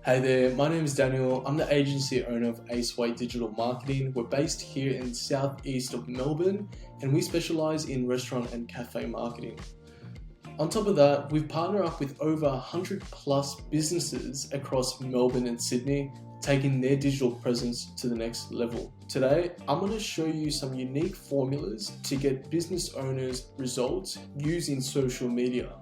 Hey there, my name is Daniel. I'm the agency owner of Aceway Digital Marketing. We're based here in southeast of Melbourne and we specialize in restaurant and cafe marketing. On top of that, we've partnered up with over 100 plus businesses across Melbourne and Sydney, taking their digital presence to the next level. Today, I'm going to show you some unique formulas to get business owners results using social media.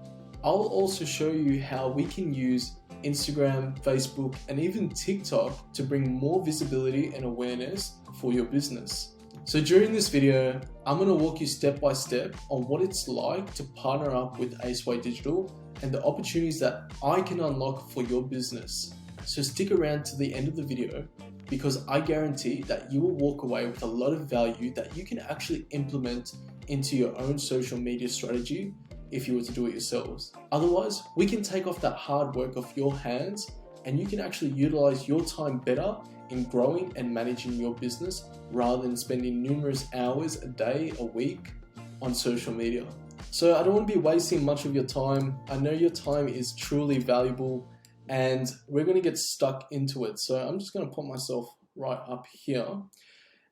I'll also show you how we can use Instagram, Facebook, and even TikTok to bring more visibility and awareness for your business. So during this video, I'm going to walk you step by step on what it's like to partner up with Aceway Digital and the opportunities that I can unlock for your business. So stick around to the end of the video because I guarantee that you will walk away with a lot of value that you can actually implement into your own social media strategy if you were to do it yourselves. Otherwise, we can take off that hard work off your hands and you can actually utilize your time better in growing and managing your business rather than spending numerous hours a day, a week on social media. So I don't want to be wasting much of your time. I know your time is truly valuable and we're going to get stuck into it. So I'm just going to put myself right up here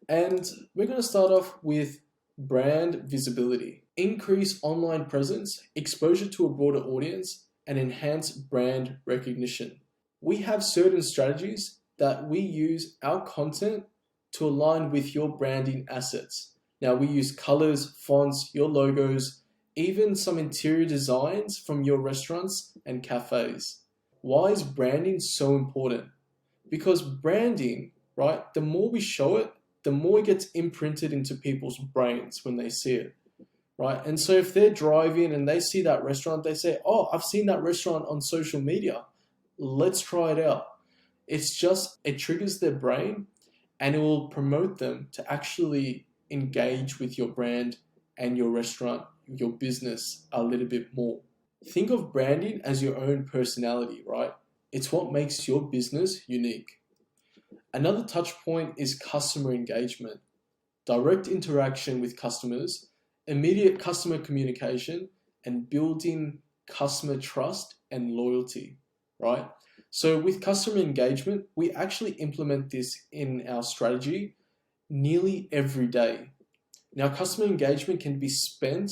and we're going to start off with brand visibility. Increase online presence, exposure to a broader audience, and enhance brand recognition. We have certain strategies that we use our content to align with your branding assets. Now we use colors, fonts, your logos, even some interior designs from your restaurants and cafes. Why is branding so important? Because branding, right, the more we show it, the more it gets imprinted into people's brains when they see it, right? And so if they're driving and they see that restaurant, they say, oh, I've seen that restaurant on social media. Let's try it out. It triggers their brain and it will promote them to actually engage with your brand and your restaurant, your business a little bit more. Think of branding as your own personality, right? It's what makes your business unique. Another touch point is customer engagement, direct interaction with customers, immediate customer communication, and building customer trust and loyalty, right? So with customer engagement, we actually implement this in our strategy nearly every day. Now, customer engagement can be spent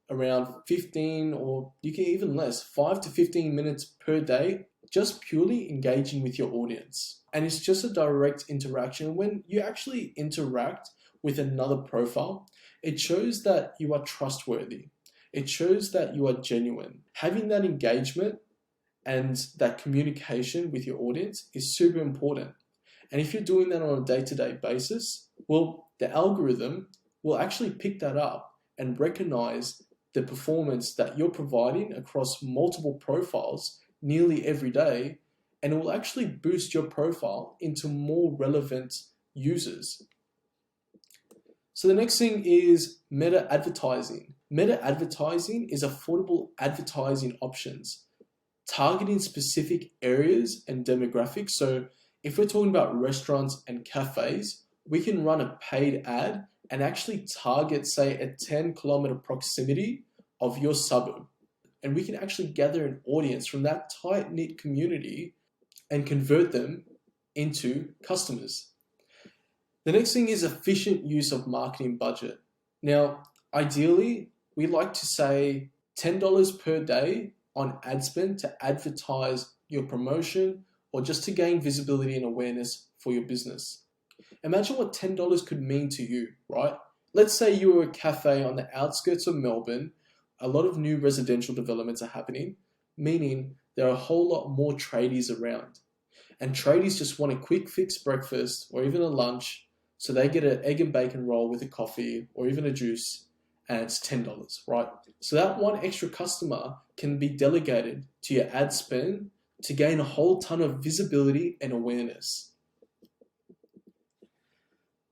around 15 or you can even less, 5 to 15 minutes per day, just purely engaging with your audience. And it's just a direct interaction. When you actually interact with another profile, it shows that you are trustworthy. It shows that you are genuine. Having that engagement and that communication with your audience is super important. And if you're doing that on a day-to-day basis, well, the algorithm will actually pick that up and recognize the performance that you're providing across multiple profiles nearly every day, and it will actually boost your profile into more relevant users. So the next thing is meta advertising. Meta advertising is affordable advertising options targeting specific areas and demographics. So if we're talking about restaurants and cafes, we can run a paid ad and actually target, say, a 10-kilometer proximity of your suburb. And we can actually gather an audience from that tight-knit community and convert them into customers. The next thing is efficient use of marketing budget. Now, ideally, we like to say $10 per day on ad spend to advertise your promotion or just to gain visibility and awareness for your business. Imagine what $10 could mean to you, right? Let's say you were a cafe on the outskirts of Melbourne. A lot of new residential developments are happening, meaning there are a whole lot more tradies around. And tradies just want a quick fix breakfast or even a lunch, so they get an egg and bacon roll with a coffee or even a juice, and it's $10, right? So that one extra customer can be delegated to your ad spend to gain a whole ton of visibility and awareness.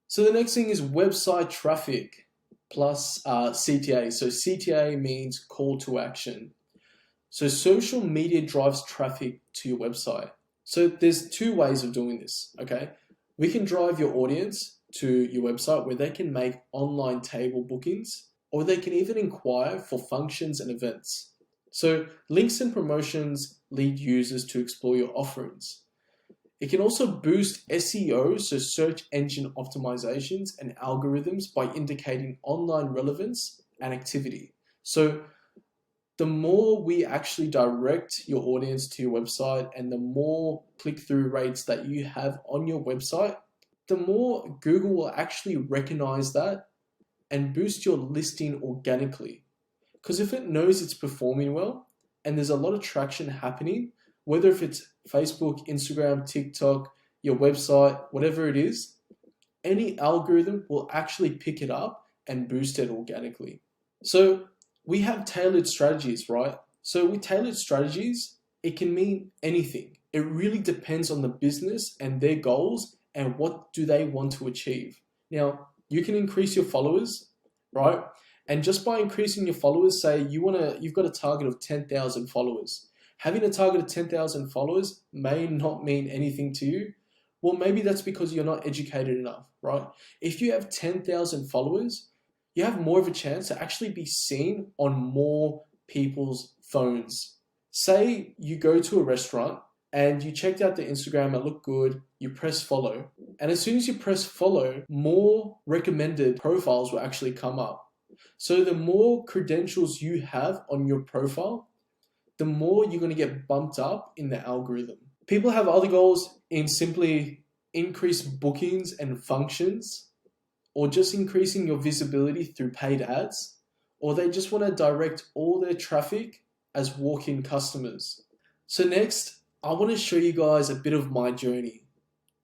So the next thing is website traffic plus CTA. So CTA means call to action. So social media drives traffic to your website. So there's two ways of doing this, okay? We can drive your audience to your website where they can make online table bookings, or they can even inquire for functions and events. So links and promotions lead users to explore your offerings. It can also boost SEO, so search engine optimizations and algorithms, by indicating online relevance and activity. So the more we actually direct your audience to your website and the more click-through rates that you have on your website, the more Google will actually recognize that and boost your listing organically. Because if it knows it's performing well and there's a lot of traction happening, whether if it's Facebook, Instagram, TikTok, your website, whatever it is, any algorithm will actually pick it up and boost it organically. So we have tailored strategies, right? So with tailored strategies, it can mean anything. It really depends on the business and their goals and what do they want to achieve. Now, you can increase your followers, right? And just by increasing your followers, say you've got a target of 10,000 followers. Having a target of 10,000 followers may not mean anything to you. Well, maybe that's because you're not educated enough, right? If you have 10,000 followers, you have more of a chance to actually be seen on more people's phones. Say you go to a restaurant and you checked out the Instagram, it looked good, you press follow. And as soon as you press follow, more recommended profiles will actually come up. So the more credentials you have on your profile, the more you're going to get bumped up in the algorithm. People have other goals in simply increase bookings and functions, or just increasing your visibility through paid ads, or they just want to direct all their traffic as walk-in customers. So next, I want to show you guys a bit of my journey.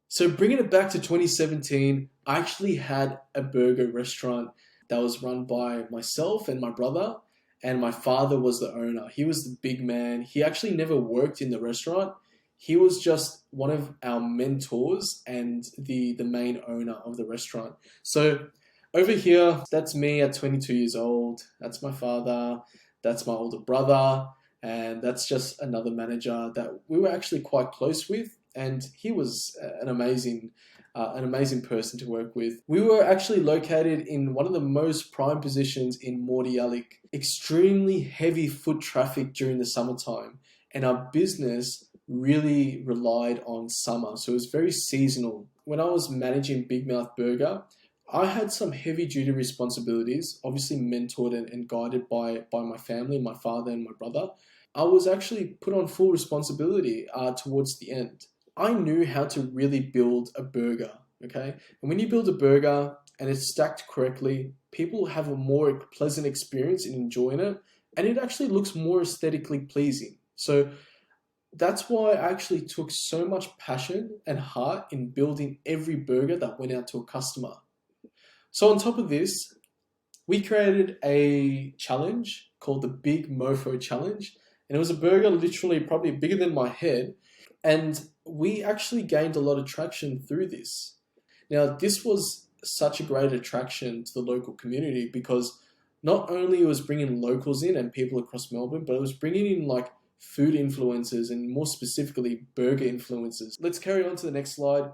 So bringing it back to 2017, I actually had a burger restaurant that was run by myself and my brother, and my father was the owner. He was the big man. He actually never worked in the restaurant. He was just one of our mentors and the main owner of the restaurant. So over here, that's me at 22 years old. That's my father. That's my older brother. And that's just another manager that we were actually quite close with. And he was an amazing person to work with. We were actually located in one of the most prime positions in Mordialloc. Extremely heavy foot traffic during the summertime. And our business really relied on summer, so it was very seasonal. When I was managing Big Mouth Burger, I had some heavy duty responsibilities, obviously mentored and guided by my family, my father and my brother. I was actually put on full responsibility towards the end. I knew how to really build a burger, okay? And when you build a burger and it's stacked correctly, people have a more pleasant experience in enjoying it, and it actually looks more aesthetically pleasing. So that's why I actually took so much passion and heart in building every burger that went out to a customer. So on top of this, we created a challenge called the Big Mofo Challenge. And it was a burger literally probably bigger than my head. And we actually gained a lot of traction through this. Now, this was such a great attraction to the local community because not only it was bringing locals in and people across Melbourne, but it was bringing in like food influencers and more specifically burger influencers. Let's carry on to the next slide.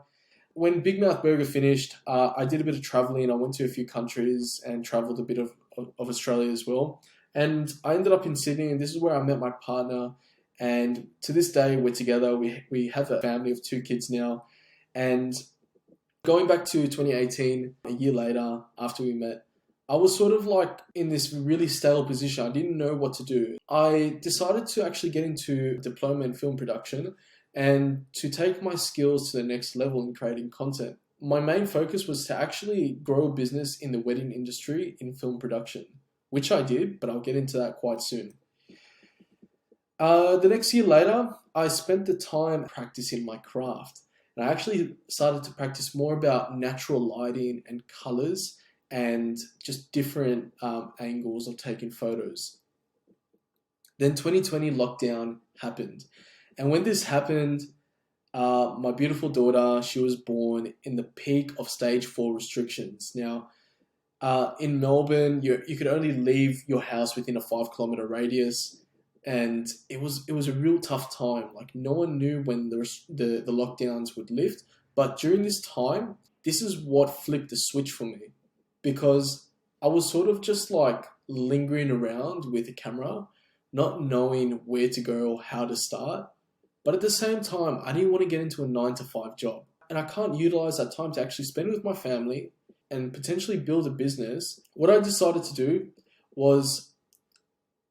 When Big Mouth Burger finished, I did a bit of traveling. I went to a few countries and traveled a bit of Australia as well. And I ended up in Sydney, and this is where I met my partner. And to this day, we're together. We have a family of 2 kids now. And going back to 2018, a year later, after we met, I was sort of like in this really stale position. I didn't know what to do. I decided to actually get into diploma in film production and to take my skills to the next level in creating content. My main focus was to actually grow a business in the wedding industry in film production, which I did, but I'll get into that quite soon. The next year later, I spent the time practicing my craft. And I actually started to practice more about natural lighting and colors and just different angles of taking photos. Then 2020 lockdown happened. And when this happened, my beautiful daughter, she was born in the peak of stage 4 restrictions. Now, in Melbourne, you could only leave your house within a 5-kilometer radius. And it was a real tough time. Like no one knew when the lockdowns would lift. But during this time, this is what flipped the switch for me. Because I was sort of just like lingering around with a camera, not knowing where to go or how to start. But at the same time, I didn't want to get into a 9 to 5 job. And I can't utilize that time to actually spend with my family and potentially build a business. What I decided to do was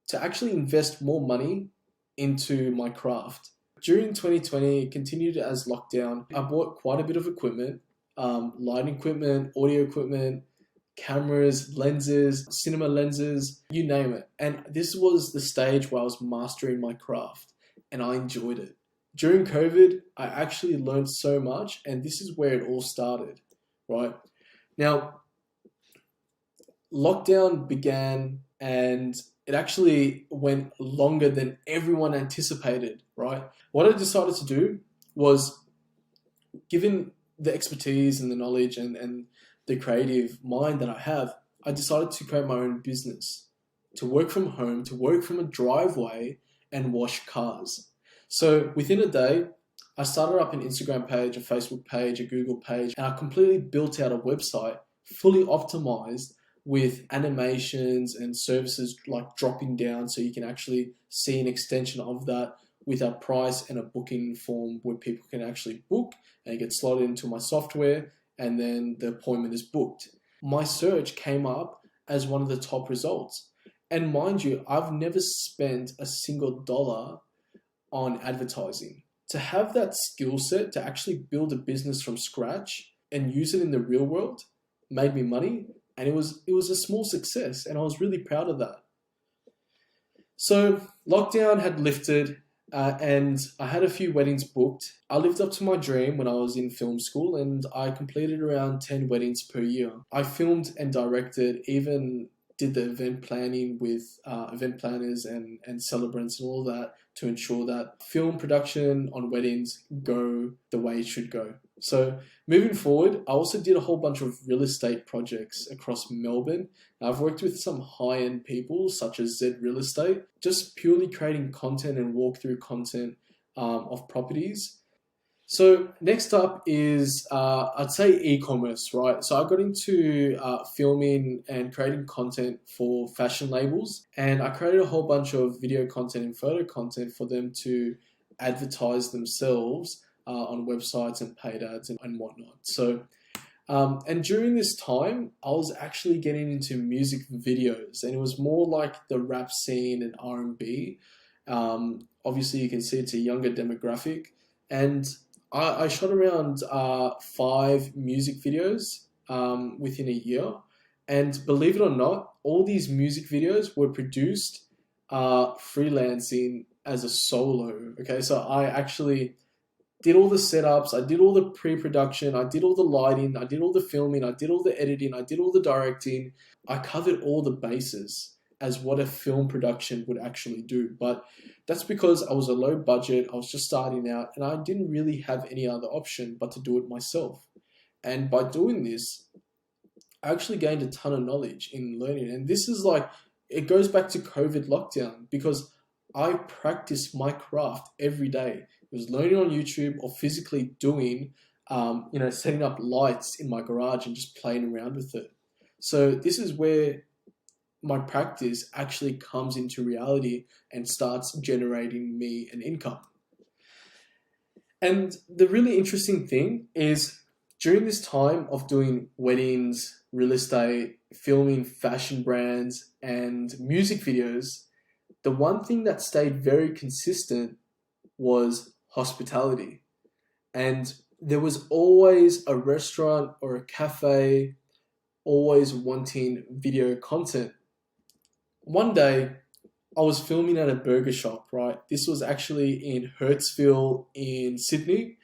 to actually invest more money into my craft. During 2020, it continued as lockdown. I bought quite a bit of equipment, lighting equipment, audio equipment, cameras, lenses, cinema lenses, you name it. And this was the stage where I was mastering my craft and I enjoyed it. During COVID, I actually learned so much, and this is where it all started, right? Now, lockdown began and it actually went longer than everyone anticipated, right? What I decided to do was, given the expertise and the knowledge and the creative mind that I have, I decided to create my own business, to work from home, to work from a driveway and wash cars. So within a day, I started up an Instagram page, a Facebook page, a Google page, and I completely built out a website fully optimized with animations and services like dropping down so you can actually see an extension of that with a price and a booking form where people can actually book and it gets slotted into my software and then the appointment is booked. My search came up as one of the top results. And mind you, I've never spent a single dollar on advertising. To have that skill set to actually build a business from scratch and use it in the real world made me money, and it was a small success, and I was really proud of that. So lockdown had lifted, and I had a few weddings booked. I lived up to my dream when I was in film school, and I completed around 10 weddings per year. I filmed and directed, even did the event planning with event planners and celebrants and all that to ensure that film production on weddings go the way it should go. So moving forward, I also did a whole bunch of real estate projects across Melbourne. I've worked with some high-end people such as Z Real Estate, just purely creating content and walkthrough content of properties. So next up is, I'd say e-commerce, right? So I got into filming and creating content for fashion labels, and I created a whole bunch of video content and photo content for them to advertise themselves on websites and paid ads and whatnot. So, and during this time, I was actually getting into music videos, and it was more like the rap scene and R&B. Obviously, you can see it's a younger demographic, and I shot around 5 music videos within a year, and believe it or not, all these music videos were produced freelancing as a solo. Okay, so I actually did all the setups, I did all the pre-production, I did all the lighting, I did all the filming, I did all the editing, I did all the directing. I covered all the bases as what a film production would actually do. But that's because I was a low budget, I was just starting out, and I didn't really have any other option but to do it myself. And by doing this, I actually gained a ton of knowledge in learning. And this is like, it goes back to COVID lockdown because I practiced my craft every day. It was learning on YouTube or physically doing, setting up lights in my garage and just playing around with it. So this is where my practice actually comes into reality and starts generating me an income. And the really interesting thing is during this time of doing weddings, real estate, filming fashion brands and music videos, the one thing that stayed very consistent was hospitality. And there was always a restaurant or a cafe always wanting video content. One day, I was filming at a burger shop, right? This was actually in Hurstville in Sydney.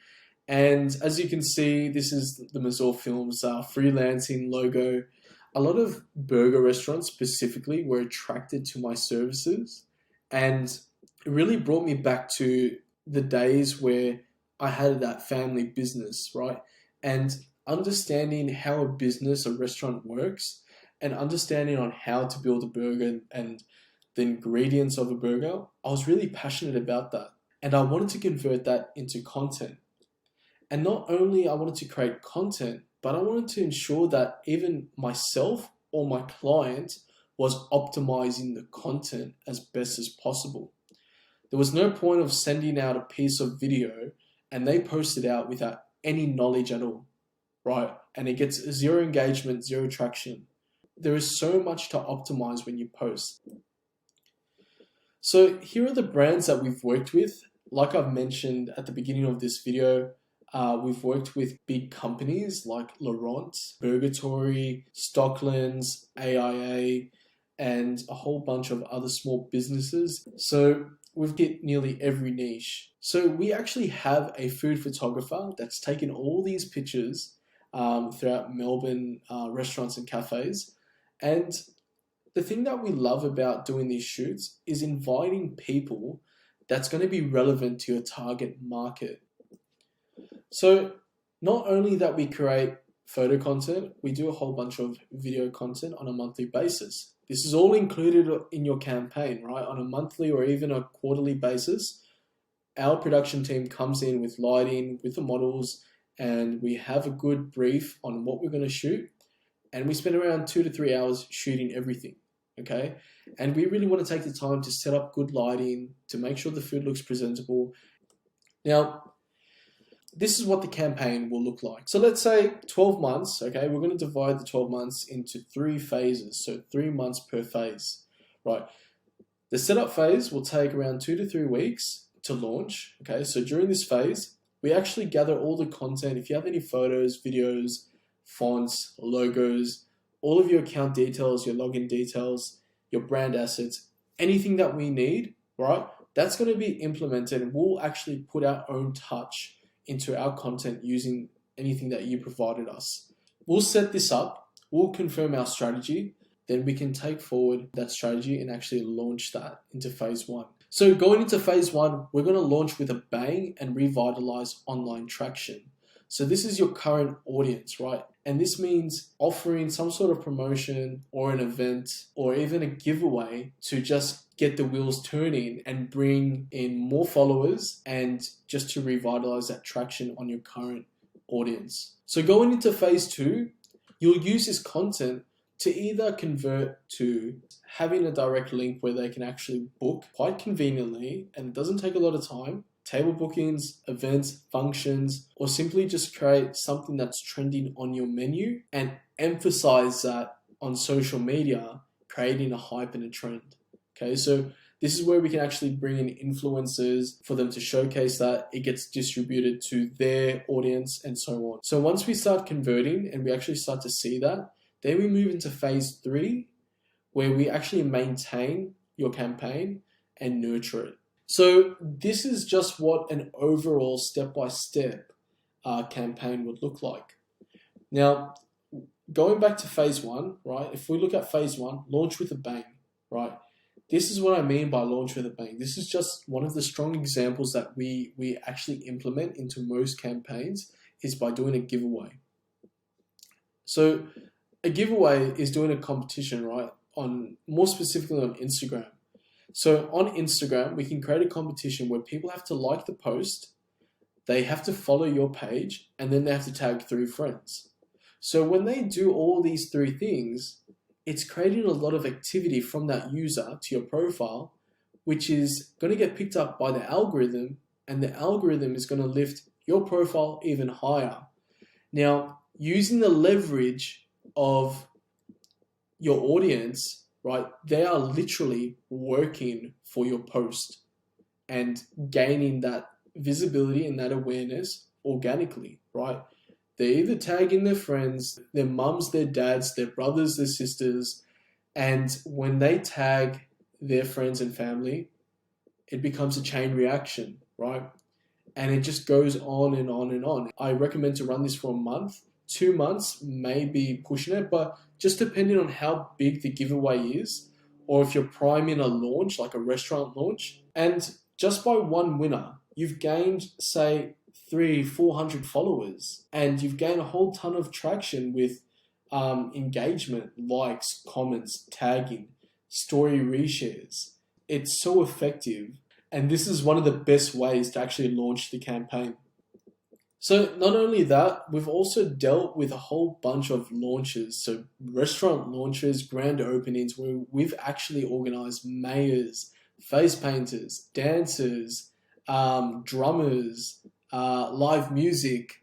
And as you can see, this is the Mazor Films freelancing logo. A lot of burger restaurants specifically were attracted to my services. And it really brought me back to the days where I had that family business, right? And understanding how a business, a restaurant works, and understanding on how to build a burger and the ingredients of a burger, I was really passionate about that. And I wanted to convert that into content. And not only I wanted to create content, but I wanted to ensure that even myself or my client was optimizing the content as best as possible. There was no point of sending out a piece of video and they post it out without any knowledge at all, right? And it gets zero engagement, zero traction. There is so much to optimize when you post. So here are the brands that we've worked with. Like I've mentioned at the beginning of this video, we've worked with big companies like Laurent, Burgatory, Stocklands, AIA, and a whole bunch of other small businesses. So we've hit nearly every niche. So we actually have a food photographer that's taken all these pictures throughout Melbourne restaurants and cafes. And the thing that we love about doing these shoots is inviting people that's going to be relevant to your target market. So not only that we create photo content, we do a whole bunch of video content on a monthly basis. This is all included in your campaign, right? On a monthly or even a quarterly basis, our production team comes in with lighting, with the models, and we have a good brief on what we're going to shoot. And we spend around 2 to 3 hours shooting everything, okay? And we really want to take the time to set up good lighting, to make sure the food looks presentable. Now, this is what the campaign will look like. So let's say 12 months, okay? We're going to divide the 12 months into 3 phases, so 3 months per phase, right? The setup phase will take around 2 to 3 weeks to launch, okay? So during this phase, we actually gather all the content. If you have any photos, videos, fonts, logos, all of your account details, your login details, your brand assets, anything that we need, right? That's going to be implemented, and we'll actually put our own touch into our content using anything that you provided us. We'll set this up, we'll confirm our strategy, then we can take forward that strategy and actually launch that into phase 1. So going into phase 1, we're going to launch with a bang and revitalize online traction. So this is your current audience, right? And this means offering some sort of promotion or an event or even a giveaway to just get the wheels turning and bring in more followers and just to revitalize that traction on your current audience. So going into phase 2, you'll use this content to either convert to having a direct link where they can actually book quite conveniently, and it doesn't take a lot of time, table bookings, events, functions, or simply just create something that's trending on your menu and emphasize that on social media, creating a hype and a trend. Okay, so this is where we can actually bring in influencers for them to showcase that. It gets distributed to their audience and so on. So once we start converting and we actually start to see that, then we move into phase 3, where we actually maintain your campaign and nurture it. So this is just what an overall step-by-step campaign would look like. Now, going back to phase 1, right? If we look at phase 1, launch with a bang, right? This is what I mean by launch with a bang. This is just one of the strong examples that we actually implement into most campaigns is by doing a giveaway. So a giveaway is doing a competition, right? More specifically on Instagram. So on Instagram, we can create a competition where people have to like the post, they have to follow your page, and then they have to tag 3 friends. So when they do all these 3 things, it's creating a lot of activity from that user to your profile, which is going to get picked up by the algorithm, and the algorithm is going to lift your profile even higher. Now, using the leverage of your audience, right, they are literally working for your post and gaining that visibility and that awareness organically, right? They're either tagging their friends, their mums, their dads, their brothers, their sisters, and when they tag their friends and family, it becomes a chain reaction, right? And it just goes on and on and on. I recommend to run this for a month. 2 months, maybe pushing it, but just depending on how big the giveaway is, or if you're priming a launch, like a restaurant launch, and just by one winner, you've gained, say, 300-400 followers, and you've gained a whole ton of traction with engagement, likes, comments, tagging, story reshares. It's so effective, and this is one of the best ways to actually launch the campaign. So not only that, we've also dealt with a whole bunch of launches, so restaurant launches, grand openings, where we've actually organized mayors, face painters, dancers, drummers, live music,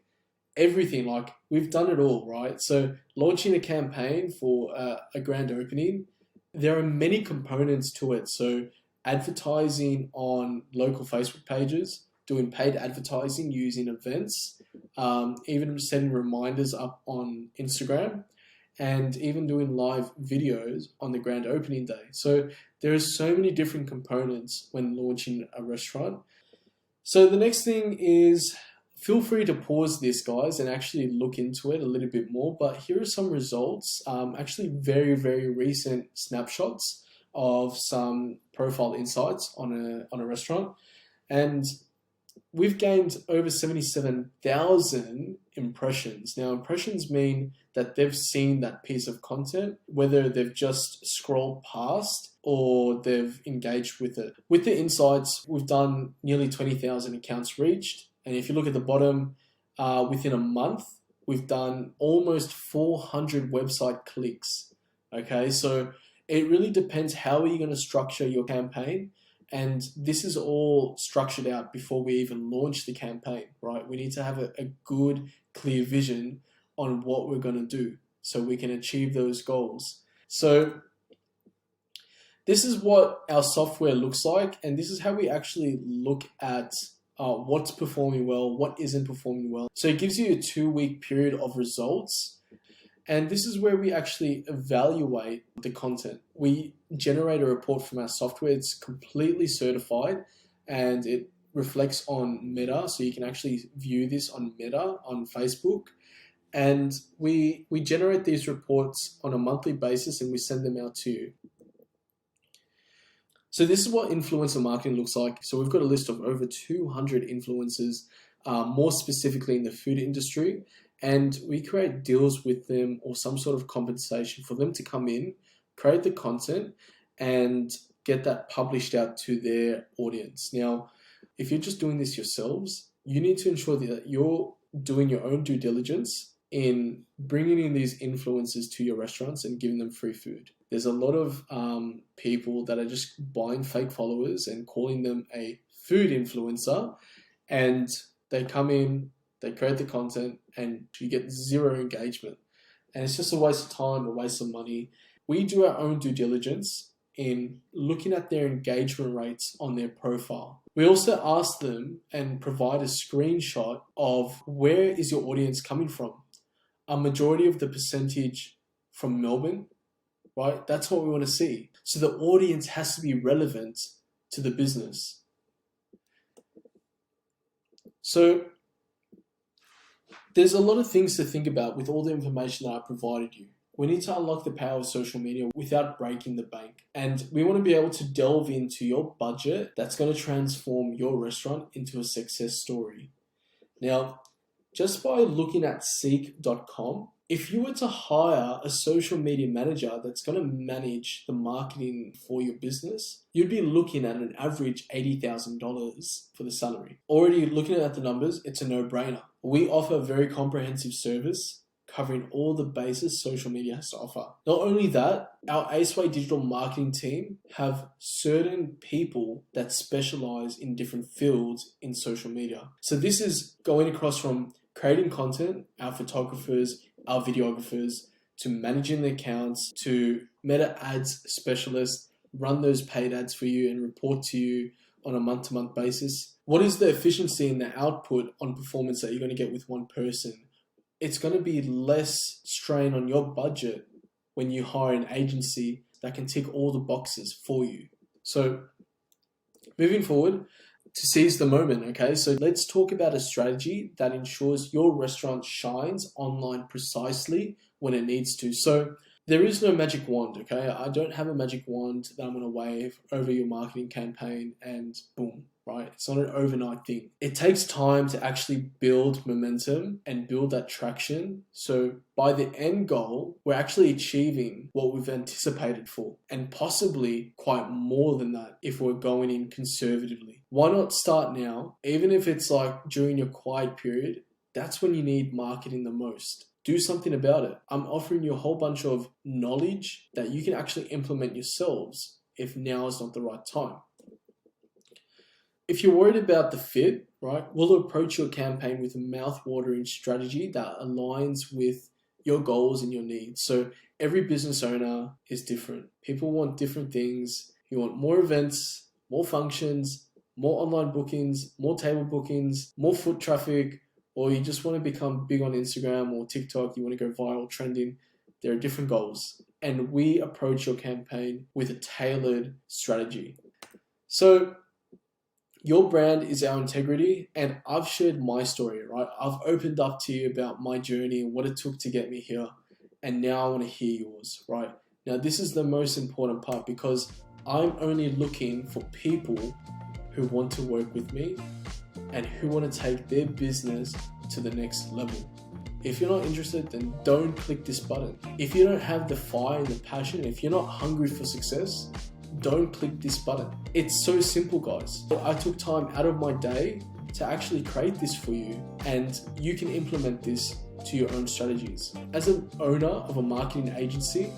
everything. Like, we've done it all, right? So launching a campaign for a grand opening, there are many components to it. So advertising on local Facebook pages, doing paid advertising using events, even setting reminders up on Instagram, and even doing live videos on the grand opening day. So there are so many different components when launching a restaurant. So the next thing is, feel free to pause this, guys, and actually look into it a little bit more. But here are some results, actually very, very recent snapshots of some profile insights on a restaurant. And we've gained over 77,000 impressions. Now, impressions mean that they've seen that piece of content, whether they've just scrolled past or they've engaged with it. With the insights, we've done nearly 20,000 accounts reached. And if you look at the bottom, within a month, we've done almost 400 website clicks. Okay, so it really depends how are you going to structure your campaign. And this is all structured out before we even launch the campaign, right? We need to have a good, clear vision on what we're going to do so we can achieve those goals. So this is what our software looks like, and this is how we actually look at what's performing well, what isn't performing well. So it gives you a 2-week period of results. And this is where we actually evaluate the content. We generate a report from our software. It's completely certified and it reflects on Meta. So you can actually view this on Meta on Facebook. And we generate these reports on a monthly basis and we send them out to you. So this is what influencer marketing looks like. So we've got a list of over 200 influencers, more specifically in the food industry. And we create deals with them or some sort of compensation for them to come in, create the content, and get that published out to their audience. Now, if you're just doing this yourselves, you need to ensure that you're doing your own due diligence in bringing in these influencers to your restaurants and giving them free food. There's a lot of people that are just buying fake followers and calling them a food influencer, and they come in, they create the content, and you get zero engagement. And it's just a waste of time, a waste of money. We do our own due diligence in looking at their engagement rates on their profile. We also ask them and provide a screenshot of where is your audience coming from. A majority of the percentage from Melbourne, right? That's what we want to see. So the audience has to be relevant to the business. So there's a lot of things to think about with all the information that I provided you. We need to unlock the power of social media without breaking the bank. And we want to be able to delve into your budget that's going to transform your restaurant into a success story. Now, just by looking at Seek.com, if you were to hire a social media manager that's going to manage the marketing for your business, you'd be looking at an average $80,000 for the salary. Already looking at the numbers, it's a no-brainer. We offer a very comprehensive service covering all the bases social media has to offer. Not only that, our Aceway digital marketing team have certain people that specialize in different fields in social media. So this is going across from creating content, our photographers, our videographers, to managing the accounts, to meta ads specialists, run those paid ads for you and report to you on a month-to-month basis. What is the efficiency and the output on performance that you're going to get with one person? It's going to be less strain on your budget when you hire an agency that can tick all the boxes for you. So moving forward, to seize the moment, okay? So let's talk about a strategy that ensures your restaurant shines online precisely when it needs to. So there is no magic wand, okay? I don't have a magic wand that I'm going to wave over your marketing campaign and boom, right? It's not an overnight thing. It takes time to actually build momentum and build that traction. So by the end goal, we're actually achieving what we've anticipated for, and possibly quite more than that if we're going in conservatively. Why not start now? Even if it's like during your quiet period, that's when you need marketing the most. Do something about it. I'm offering you a whole bunch of knowledge that you can actually implement yourselves if now is not the right time. If you're worried about the fit, right, we'll approach your campaign with a mouth-watering strategy that aligns with your goals and your needs. So every business owner is different. People want different things. You want more events, more functions, more online bookings, more table bookings, more foot traffic, or you just want to become big on Instagram or TikTok, you want to go viral, trending. There are different goals. And we approach your campaign with a tailored strategy. So your brand is our integrity, and I've shared my story, right? I've opened up to you about my journey and what it took to get me here, and now I want to hear yours, right? Now, this is the most important part because I'm only looking for people who want to work with me and who want to take their business to the next level. If you're not interested, then don't click this button. If you don't have the fire and the passion, if you're not hungry for success, don't click this button. It's so simple, guys. I took time out of my day to actually create this for you, and you can implement this to your own strategies. As an owner of a marketing agency,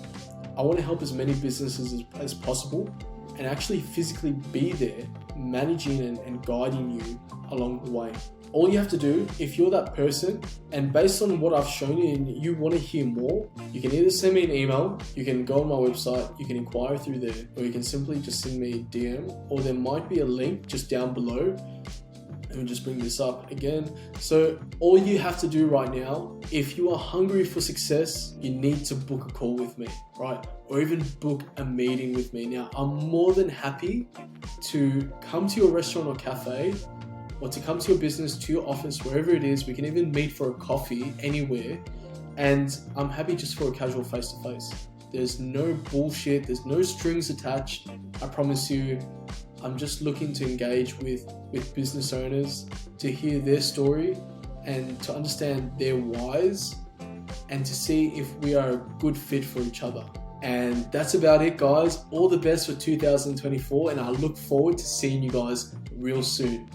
I want to help as many businesses as possible and actually physically be there, managing and guiding you along the way. All you have to do, if you're that person, and based on what I've shown you and you want to hear more, you can either send me an email, you can go on my website, you can inquire through there, or you can simply just send me a DM, or there might be a link just down below. Let me just bring this up again. So all you have to do right now, if you are hungry for success, you need to book a call with me, right? Or even book a meeting with me. Now, I'm more than happy to come to your restaurant or cafe, or to come to your business, to your office, wherever it is. We can even meet for a coffee anywhere. And I'm happy just for a casual face-to-face. There's no bullshit. There's no strings attached. I promise you, I'm just looking to engage with business owners, to hear their story and to understand their whys and to see if we are a good fit for each other. And that's about it, guys. All the best for 2024, and I look forward to seeing you guys real soon.